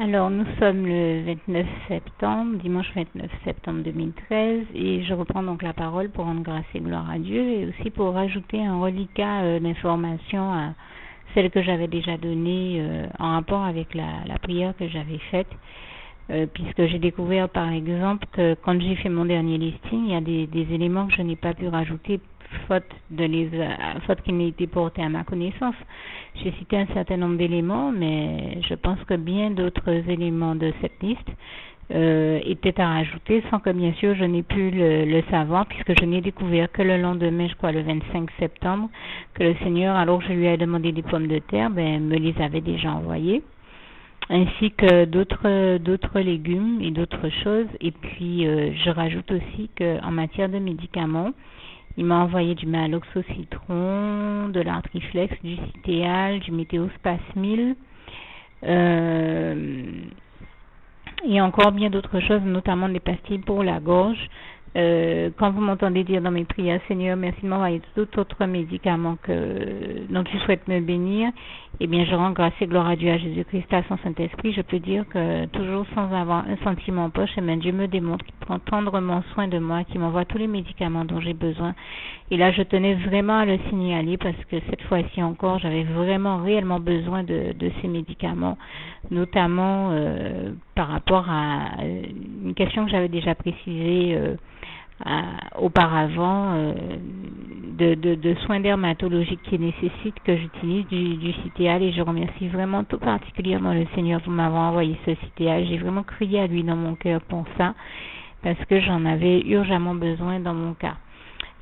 Alors, nous sommes le 29 septembre, dimanche 29 septembre 2013, et je reprends donc la parole pour rendre grâce et gloire à Dieu, et aussi pour rajouter un reliquat d'informations à celle que j'avais déjà donnée en rapport avec la prière que j'avais faite, puisque j'ai découvert par exemple que quand j'ai fait mon dernier listing, il y a des éléments que je n'ai pas pu rajouter faute qu'ils n'aient été portés à ma connaissance. J'ai cité un certain nombre d'éléments, mais je pense que bien d'autres éléments de cette liste étaient à rajouter sans que bien sûr je n'ai pu le savoir, puisque je n'ai découvert que le lendemain, je crois le 25 septembre, que le Seigneur, alors que je lui ai demandé des pommes de terre, me les avait déjà envoyées, ainsi que d'autres légumes et d'autres choses. Et puis je rajoute aussi qu'en matière de médicaments, il m'a envoyé du Malox au citron, de l'Artriflex, du Citéal, du Météospasmil, et encore bien d'autres choses, notamment des pastilles pour la gorge. Quand vous m'entendez dire dans mes prières, Seigneur, merci de m'envoyer tout autre médicament dont tu souhaites me bénir, eh bien, je rends grâce et gloire à Dieu, à Jésus-Christ, à son Saint-Esprit. Je peux dire que toujours sans avoir un centime en poche, eh bien, Dieu me démontre qu'il prend tendrement soin de moi, qu'il m'envoie tous les médicaments dont j'ai besoin. Et là, je tenais vraiment à le signaler parce que cette fois-ci encore, j'avais vraiment réellement besoin de ces médicaments, notamment par rapport à une question que j'avais déjà précisée auparavant, de soins dermatologiques qui nécessitent que j'utilise du Citéal, et je remercie vraiment tout particulièrement le Seigneur pour m'avoir envoyé ce Citéal. J'ai vraiment crié à lui dans mon cœur pour ça, parce que j'en avais urgemment besoin dans mon cas.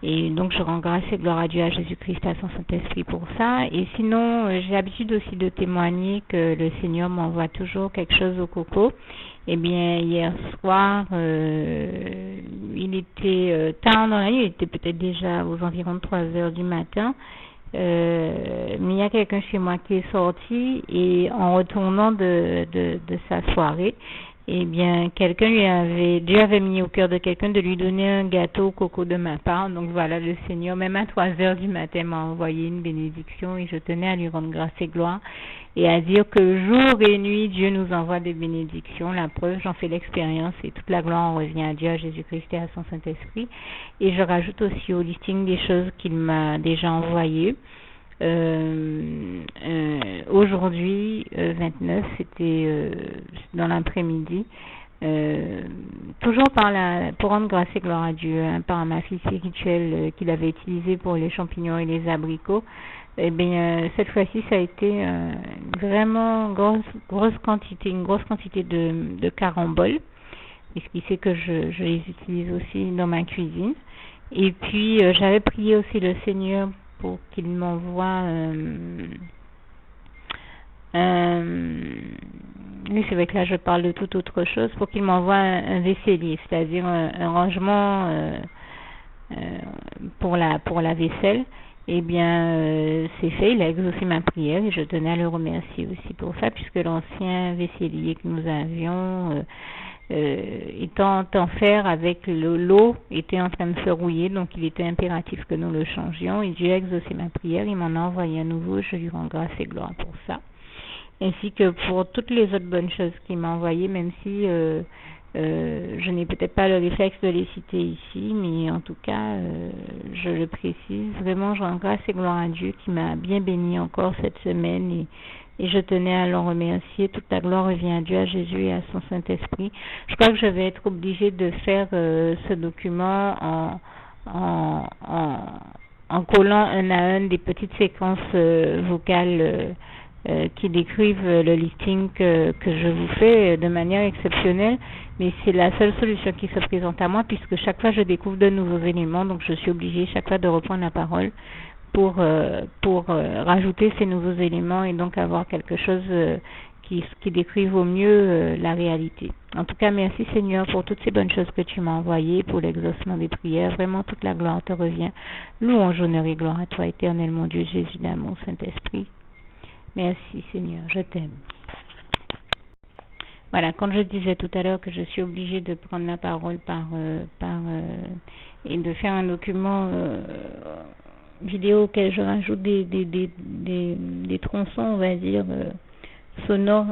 Et donc je rends grâce et gloire à Dieu, à Jésus-Christ, à son Saint-Esprit pour ça. Et sinon, j'ai l'habitude aussi de témoigner que le Seigneur m'envoie toujours quelque chose au coco. Eh bien, hier soir, il était tard dans la nuit, il était peut-être déjà aux environs de 3 heures du matin. Mais il y a quelqu'un chez moi qui est sorti, et en retournant de sa soirée, eh bien, Dieu avait mis au cœur de quelqu'un de lui donner un gâteau au coco de ma part. Donc voilà, le Seigneur, même à 3 heures du matin, m'a envoyé une bénédiction, et je tenais à lui rendre grâce et gloire et à dire que jour et nuit, Dieu nous envoie des bénédictions. La preuve, j'en fais l'expérience, et toute la gloire en revient à Dieu, à Jésus-Christ et à son Saint-Esprit. Et je rajoute aussi au listing des choses qu'il m'a déjà envoyées. Aujourd'hui, 29, c'était dans l'après-midi, toujours pour rendre grâce et gloire à Dieu, par ma fille spirituelle qu'il avait utilisée pour les champignons et les abricots. Eh bien, cette fois-ci, ça a été vraiment une grosse quantité de caramboles, puisqu'il sait que je les utilise aussi dans ma cuisine. Et puis, j'avais prié aussi le Seigneur pour qu'il m'envoie oui, c'est vrai que là je parle de toute autre chose, pour qu'il m'envoie un vaisselier, c'est-à-dire un rangement pour la vaisselle. Eh bien, c'est fait, il a exaucé ma prière, et je tenais à le remercier aussi pour ça, puisque l'ancien vaisselier que nous avions étant en fer avec l'eau était en train de se rouiller, donc il était impératif que nous le changions, et Dieu a exaucé ma prière, il m'en a envoyé à nouveau, je lui rends grâce et gloire pour ça, ainsi que pour toutes les autres bonnes choses qu'il m'a envoyées, même si je n'ai peut-être pas le réflexe de les citer ici, mais en tout cas, je le précise, vraiment je rends grâce et gloire à Dieu qui m'a bien béni encore cette semaine, et je tenais à le remercier. Toute la gloire revient à Dieu, à Jésus et à son Saint-Esprit. Je crois que je vais être obligée de faire ce document en collant un à un des petites séquences vocales qui décrivent le listing que je vous fais de manière exceptionnelle, mais c'est la seule solution qui se présente à moi, puisque chaque fois je découvre de nouveaux éléments, donc je suis obligée chaque fois de reprendre la parole pour rajouter ces nouveaux éléments, et donc avoir quelque chose qui décrive au mieux la réalité. En tout cas, merci Seigneur pour toutes ces bonnes choses que tu m'as envoyées, pour l'exaucement des prières. Vraiment, toute la gloire te revient. Louange, honneur et gloire à toi, éternel mon Dieu, Jésus d'amour, Saint-Esprit. Merci Seigneur, je t'aime. Voilà, quand je disais tout à l'heure que je suis obligée de prendre la parole et de faire un document vidéo auquel je rajoute des tronçons, on va dire, sonores,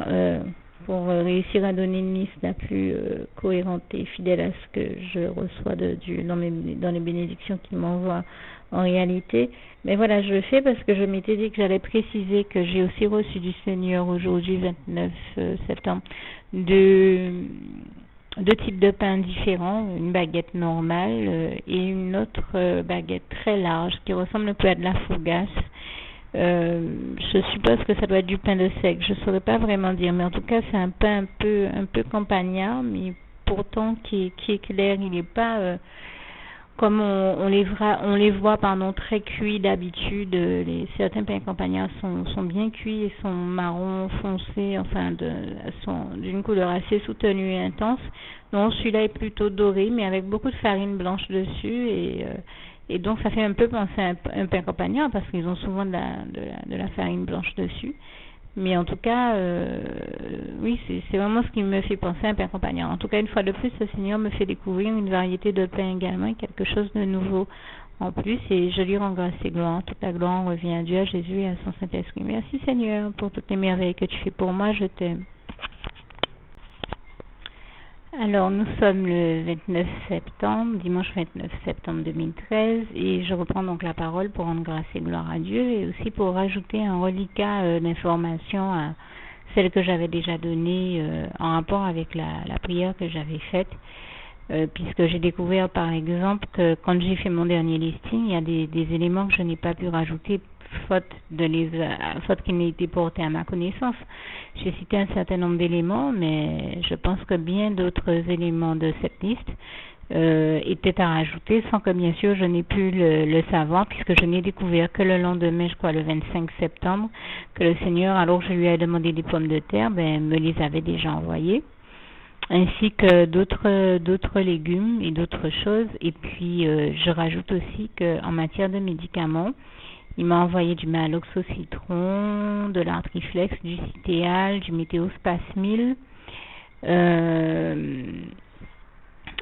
pour réussir à donner une liste la plus cohérente et fidèle à ce que je reçois dans les bénédictions qu'il m'envoie en réalité. Mais voilà, je le fais parce que je m'étais dit que j'allais préciser que j'ai aussi reçu du Seigneur aujourd'hui, 29 septembre, deux types de pain différents, une baguette normale et une autre baguette très large qui ressemble un peu à de la fougasse. Je suppose que ça doit être du pain de seigle, je ne saurais pas vraiment dire, mais en tout cas c'est un pain un peu campagnard, mais pourtant qui est clair, il n'est pas comme on les voit très cuits d'habitude. Certains pains campagnards sont bien cuits et sont marron foncé, enfin sont d'une couleur assez soutenue et intense. Non, celui-là est plutôt doré, mais avec beaucoup de farine blanche dessus et donc ça fait un peu penser à un pain campagnard parce qu'ils ont souvent de la farine blanche dessus. Mais en tout cas, oui, c'est vraiment ce qui me fait penser à un pain campagnard. En tout cas, une fois de plus, le Seigneur me fait découvrir une variété de pains également, quelque chose de nouveau en plus. Et je lui rends grâce et gloire. Toute la gloire revient à Dieu, à Jésus et à son Saint-Esprit. Merci Seigneur pour toutes les merveilles que tu fais pour moi. Je t'aime. Alors, nous sommes le 29 septembre, dimanche 29 septembre 2013, et je reprends donc la parole pour rendre grâce et gloire à Dieu, et aussi pour rajouter un reliquat d'informations à celle que j'avais déjà donnée en rapport avec la prière que j'avais faite, puisque j'ai découvert par exemple que quand j'ai fait mon dernier listing, il y a des éléments que je n'ai pas pu rajouter faute qu'ils n'aient été portés à ma connaissance. J'ai cité un certain nombre d'éléments, mais je pense que bien d'autres éléments de cette liste étaient à rajouter sans que bien sûr je n'ai pu le savoir, puisque je n'ai découvert que le lendemain, je crois le 25 septembre, que le Seigneur, alors que je lui ai demandé des pommes de terre, me les avait déjà envoyées, ainsi que d'autres légumes et d'autres choses. Et puis je rajoute aussi qu'en matière de médicaments, il m'a envoyé du Malox au citron, de l'Artriflex, du Citéal, du Météospasmil,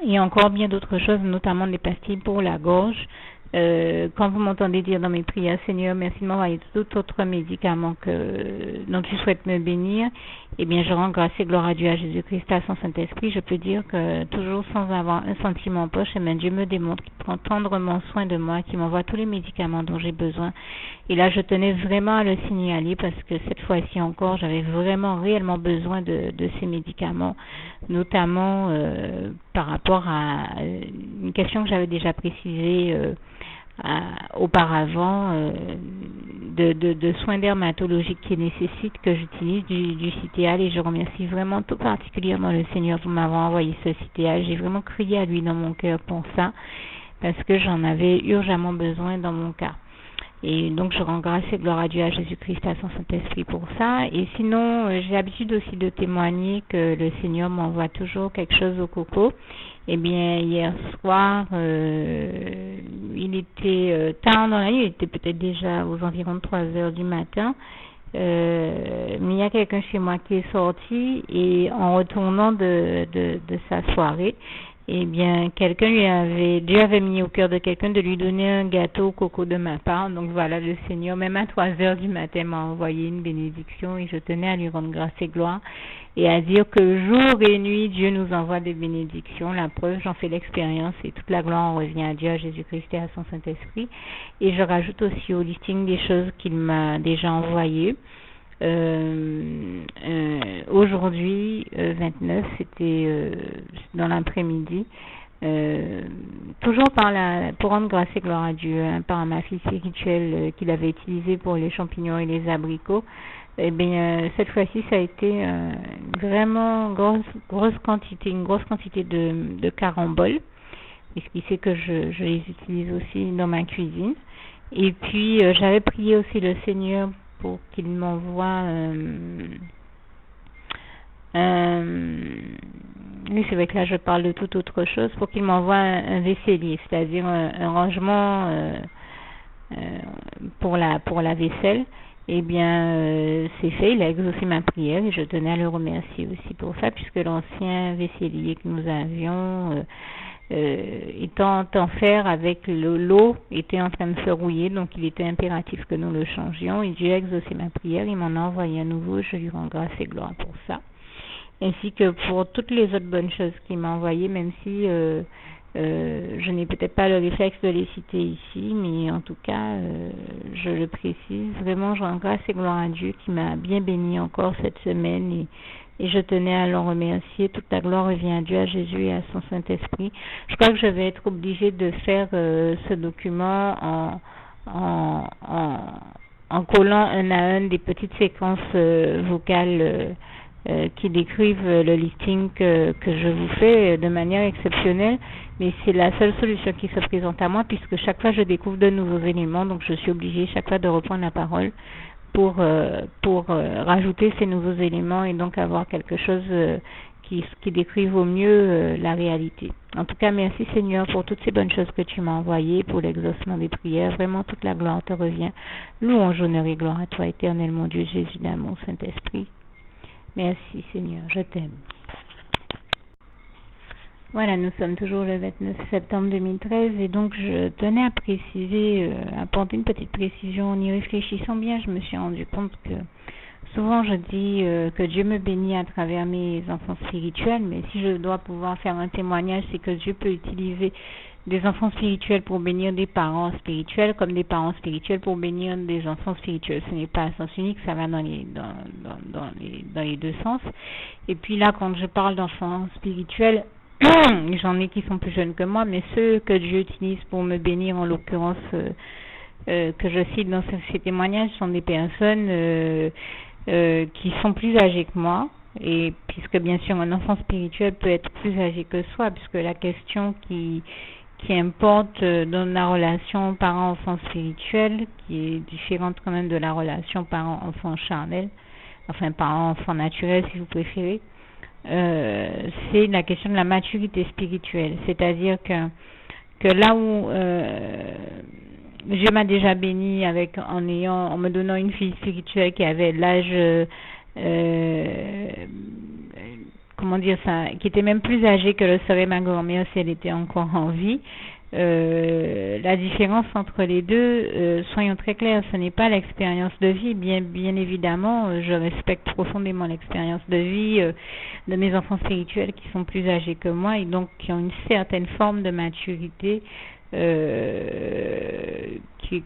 et encore bien d'autres choses, notamment des pastilles pour la gorge. Quand vous m'entendez dire dans mes prières, Seigneur, merci de m'envoyer tout autre médicament dont tu souhaites me bénir, eh bien je rends grâce et gloire à Dieu, à Jésus-Christ, à son Saint-Esprit. Je peux dire que toujours sans avoir un sentiment en poche, eh bien, Dieu me démontre qu'il prend tendrement soin de moi, qu'il m'envoie tous les médicaments dont j'ai besoin. Et là, je tenais vraiment à le signaler parce que cette fois-ci encore, j'avais vraiment réellement besoin de ces médicaments, notamment par rapport à une question que j'avais déjà précisée auparavant, de soins dermatologiques qui nécessitent que j'utilise du Citéal, et je remercie vraiment tout particulièrement le Seigneur pour m'avoir envoyé ce Citéal. J'ai vraiment crié à lui dans mon cœur pour ça parce que j'en avais urgemment besoin dans mon cas. Et donc je rends grâce et gloire à Dieu, à Jésus-Christ, à son Saint-Esprit pour ça. Et sinon, j'ai l'habitude aussi de témoigner que le Seigneur m'envoie toujours quelque chose au coco. Eh bien, hier soir, il était tard dans la nuit, il était peut-être déjà aux environs de 3 heures du matin. Mais il y a quelqu'un chez moi qui est sorti, et en retournant de sa soirée, eh bien, Dieu avait mis au cœur de quelqu'un de lui donner un gâteau au coco de ma part. Donc voilà, le Seigneur, même à 3 heures du matin, m'a envoyé une bénédiction, et je tenais à lui rendre grâce et gloire et à dire que jour et nuit, Dieu nous envoie des bénédictions. La preuve, j'en fais l'expérience, et toute la gloire revient à Dieu, à Jésus-Christ et à son Saint-Esprit. Et je rajoute aussi au listing des choses qu'il m'a déjà envoyées. Aujourd'hui, 29, c'était dans l'après-midi, toujours pour rendre grâce et gloire à Dieu, par ma fille spirituelle qu'il avait utilisée pour les champignons et les abricots. Eh bien, cette fois-ci, ça a été vraiment grosse quantité de caramboles, et ce qui fait que je les utilise aussi dans ma cuisine. Et puis, j'avais prié aussi le Seigneur pour qu'il m'envoie oui, c'est vrai que là je parle de toute autre chose, pour qu'il m'envoie un vaisselier, c'est-à-dire un rangement pour la vaisselle. Eh bien, c'est fait, il a exaucé ma prière, et je tenais à le remercier aussi pour ça, puisque l'ancien vaisselier que nous avions étant en fer avec l'eau était en train de se rouiller, donc il était impératif que nous le changions, et Dieu a exaucé ma prière, il m'en a envoyé à nouveau, je lui rends grâce et gloire pour ça. ainsi que pour toutes les autres bonnes choses qu'il m'a envoyées, même si je n'ai peut-être pas le réflexe de les citer ici, mais en tout cas, je le précise. Vraiment, je rends grâce et gloire à Dieu qui m'a bien béni encore cette semaine et je tenais à le remercier. Toute la gloire revient à Dieu, à Jésus et à son Saint-Esprit. Je crois que je vais être obligée de faire ce document en, en, en collant un à un des petites séquences vocales qui décrivent le listing que je vous fais de manière exceptionnelle, mais c'est la seule solution qui se présente à moi puisque chaque fois je découvre de nouveaux éléments, donc je suis obligée chaque fois de reprendre la parole pour rajouter ces nouveaux éléments et donc avoir quelque chose qui décrive au mieux la réalité. En tout cas, merci Seigneur pour toutes ces bonnes choses que tu m'as envoyées, pour l'exaucement des prières. Vraiment, toute la gloire te revient. Louange, honneur et gloire à toi, éternel mon Dieu, Jésus d'amour, Saint-Esprit. Merci Seigneur, je t'aime. Voilà, nous sommes toujours le 29 septembre 2013 et donc je tenais à préciser, apporter une petite précision. En y réfléchissant bien, je me suis rendu compte que souvent je dis que Dieu me bénit à travers mes enfants spirituels, mais si je dois pouvoir faire un témoignage, c'est que Dieu peut utiliser des enfants spirituels pour bénir des parents spirituels, comme des parents spirituels pour bénir des enfants spirituels. Ce n'est pas à sens unique, ça va dans les deux sens. Et puis là, quand je parle d'enfants spirituels, j'en ai qui sont plus jeunes que moi, mais ceux que Dieu utilise pour me bénir, en l'occurrence, que je cite dans ces témoignages, sont des personnes qui sont plus âgées que moi. Et puisque bien sûr un enfant spirituel peut être plus âgé que soi, puisque la question qui importe dans la relation parent-enfant spirituel, qui est différente quand même de la relation parent-enfant charnel, enfin parent-enfant naturel si vous préférez, c'est la question de la maturité spirituelle. C'est-à-dire que là où Dieu m'a déjà béni en me donnant une fille spirituelle qui avait l'âge qui était même plus âgée que le serait ma grand-mère si elle était encore en vie. La différence entre les deux, soyons très clairs, ce n'est pas l'expérience de vie, bien évidemment, je respecte profondément l'expérience de vie de mes enfants spirituels qui sont plus âgés que moi et donc qui ont une certaine forme de maturité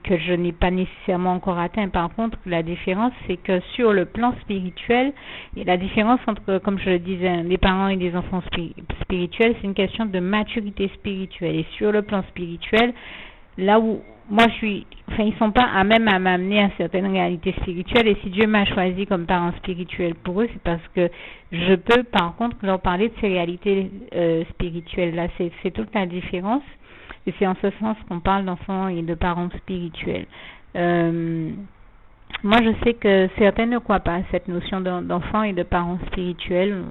que je n'ai pas nécessairement encore atteint. Par contre, la différence, c'est que sur le plan spirituel, et la différence entre, comme je le disais, des parents et des enfants spirituels, c'est une question de maturité spirituelle. Et sur le plan spirituel, là où moi ils sont pas à même à m'amener à certaines réalités spirituelles, et si Dieu m'a choisi comme parent spirituel pour eux, c'est parce que je peux par contre leur parler de ces réalités spirituelles là. C'est toute la différence. Et c'est en ce sens qu'on parle d'enfants et de parents spirituels. Moi, je sais que certains ne croient pas à cette notion d'enfants et de parents spirituels.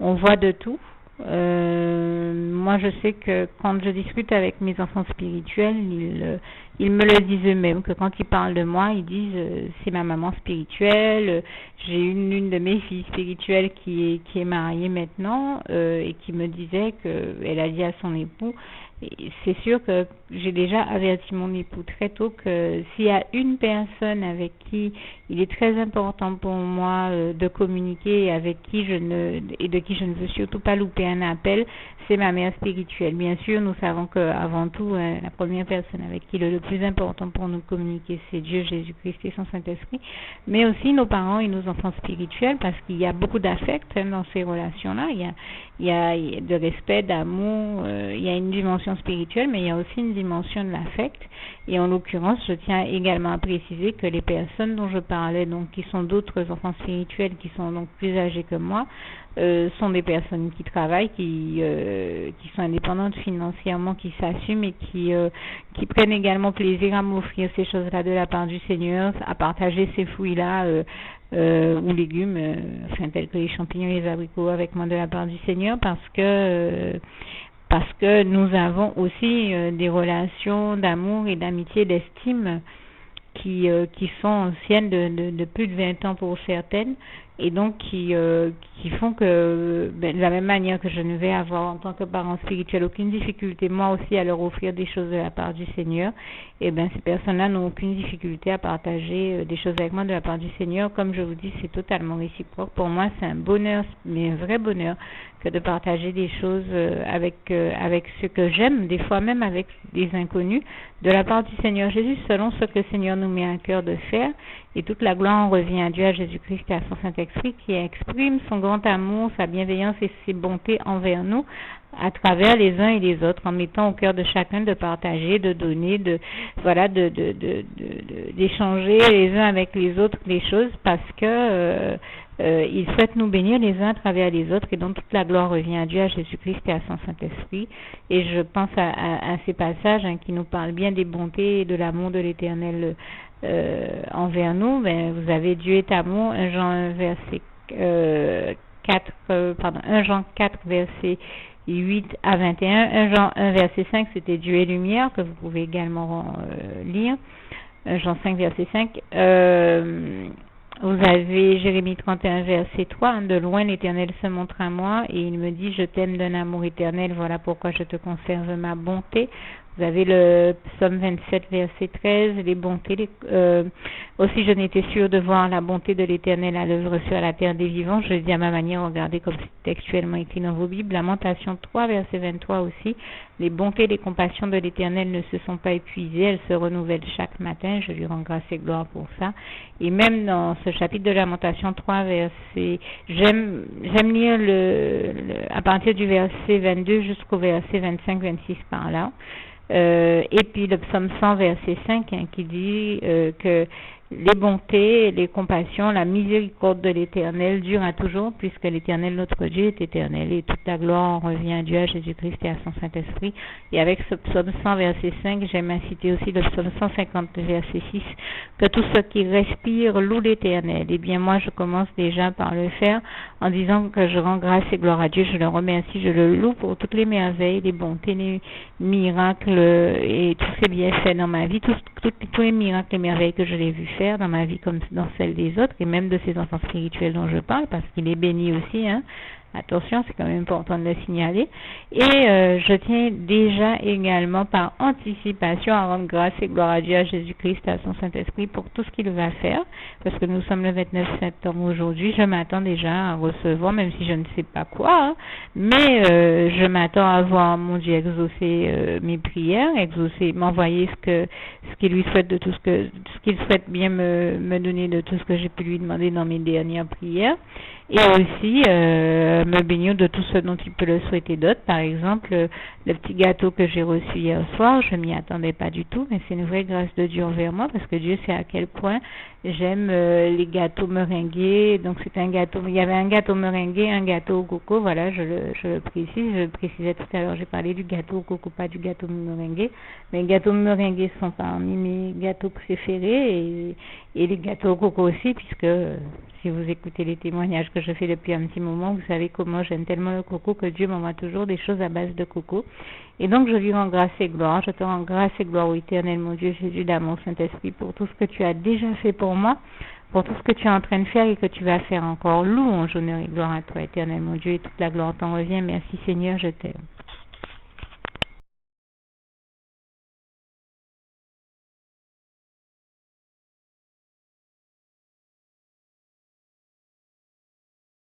On voit de tout. Moi, je sais que quand je discute avec mes enfants spirituels, ils me le disent eux-mêmes, que quand ils parlent de moi, ils disent c'est ma maman spirituelle, j'ai une de mes filles spirituelles qui est mariée maintenant et qui me disait qu'elle a dit à son époux, et c'est sûr que j'ai déjà averti mon époux très tôt que s'il y a une personne avec qui il est très important pour moi de communiquer et de qui je ne veux surtout pas louper un appel, c'est ma mère spirituelle. Bien sûr, nous savons qu'avant tout, la première personne avec qui le plus important pour nous communiquer, c'est Dieu, Jésus-Christ et son Saint-Esprit, mais aussi nos parents et nos enfants spirituels, parce qu'il y a beaucoup d'affect dans ces relations-là. Il y a de respect, d'amour, il y a une dimension spirituelle, mais il y a aussi une dimension de l'affect. Et en l'occurrence, je tiens également à préciser que les personnes dont je parlais, donc qui sont d'autres enfants spirituels, qui sont donc plus âgés que moi, sont des personnes qui travaillent, qui sont indépendantes financièrement, qui s'assument et qui prennent également plaisir à m'offrir ces choses-là de la part du Seigneur, à partager ces fruits-là ou légumes, tels que les champignons et les abricots avec moi de la part du Seigneur, parce que nous avons aussi des relations d'amour et d'amitié, d'estime qui sont anciennes de plus de 20 ans pour certaines, et donc qui font que de la même manière que je ne vais avoir en tant que parent spirituel aucune difficulté moi aussi à leur offrir des choses de la part du Seigneur, et ces personnes-là n'ont aucune difficulté à partager des choses avec moi de la part du Seigneur. Comme je vous dis, c'est totalement réciproque. Pour moi, c'est un bonheur, mais un vrai bonheur, que de partager des choses avec ceux que j'aime, des fois même avec des inconnus, de la part du Seigneur Jésus, selon ce que le Seigneur nous met à cœur de faire. Et toute la gloire en revient à Dieu, à Jésus-Christ et à son Saint-Esprit, qui exprime son grand amour, sa bienveillance et ses bontés envers nous à travers les uns et les autres, en mettant au cœur de chacun de partager, de donner, d'échanger les uns avec les autres des choses, parce que il souhaite nous bénir les uns à travers les autres, et donc toute la gloire revient à Dieu, à Jésus-Christ et à son Saint-Esprit. Et je pense à ces passages qui nous parlent bien des bontés et de l'amour de l'Éternel envers nous. Vous avez Dieu est amour, 1 Jean 4 verset 8 à 21, 1 Jean 1 verset 5, c'était Dieu est lumière, que vous pouvez également lire, 1 Jean 5 verset 5. Vous avez Jérémie 31 verset 3, de loin l'Éternel se montre à moi et il me dit je t'aime d'un amour éternel, voilà pourquoi je te conserve ma bonté. Vous avez le psaume 27 verset 13, les bontés, aussi je n'étais sûre de voir la bonté de l'Éternel à l'œuvre sur la terre des vivants. Je le dis à ma manière, regardez comme c'est textuellement écrit dans vos Bibles. Lamentation 3 verset 23 aussi, les bontés et les compassions de l'Éternel ne se sont pas épuisées, elles se renouvellent chaque matin, je lui rends grâce et gloire pour ça. Et même dans ce chapitre de Lamentation 3 verset, j'aime lire à partir du verset 22 jusqu'au verset 25-26 par là. Et puis le psaume 100 verset 5 qui dit que les bontés, les compassions, la miséricorde de l'Éternel dure à toujours, puisque l'Éternel notre Dieu est éternel, et toute la gloire revient à Dieu, à Jésus-Christ et à son Saint-Esprit. Et avec ce psaume 100 verset 5, j'aime inciter aussi le psaume 150 verset 6, que tout ce qui respire loue l'Éternel. Et bien moi je commence déjà par le faire en disant que je rends grâce et gloire à Dieu, je le remercie, je le loue pour toutes les merveilles, les bontés, les miracles et tous ces bienfaits dans ma vie, tous les miracles et merveilles que je l'ai vu faire dans ma vie comme dans celle des autres, et même de ces enfants spirituels dont je parle, parce qu'il est béni aussi, attention, c'est quand même important de le signaler. Et je tiens déjà également par anticipation à rendre grâce et gloire à Dieu, à Jésus-Christ, à son Saint-Esprit pour tout ce qu'il va faire, parce que nous sommes le 29 septembre aujourd'hui. Je m'attends déjà à recevoir, même si je ne sais pas quoi, mais je m'attends à voir mon Dieu exaucer mes prières, m'envoyer ce qu'il lui souhaite de tout ce qu'il souhaite bien me donner de tout ce que j'ai pu lui demander dans mes dernières prières, et aussi me bénir de tout ce dont il peut le souhaiter d'autre. Par exemple, le petit gâteau que j'ai reçu hier soir, je m'y attendais pas du tout, mais c'est une vraie grâce de Dieu envers moi, parce que Dieu sait à quel point j'aime les gâteaux meringués. Donc c'est un gâteau, il y avait un gâteau meringué, un gâteau au coco, voilà, je le précise, je le précisais tout à l'heure, j'ai parlé du gâteau au coco, pas du gâteau meringué, mais les gâteaux meringués sont parmi mes gâteaux préférés, et les gâteaux au coco aussi, puisque si vous écoutez les témoignages que je fais depuis un petit moment, vous savez comment j'aime tellement le coco que Dieu m'envoie toujours des choses à base de coco. Et donc je lui rends grâce et gloire, je te rends grâce et gloire, ô Éternel, mon Dieu, Jésus, d'amour, Saint-Esprit, pour tout ce que tu as déjà fait pour moi, pour tout ce que tu es en train de faire et que tu vas faire encore. Louange, honneur et gloire à toi, Éternel, mon Dieu, et toute la gloire t'en revient. Merci Seigneur, je t'aime.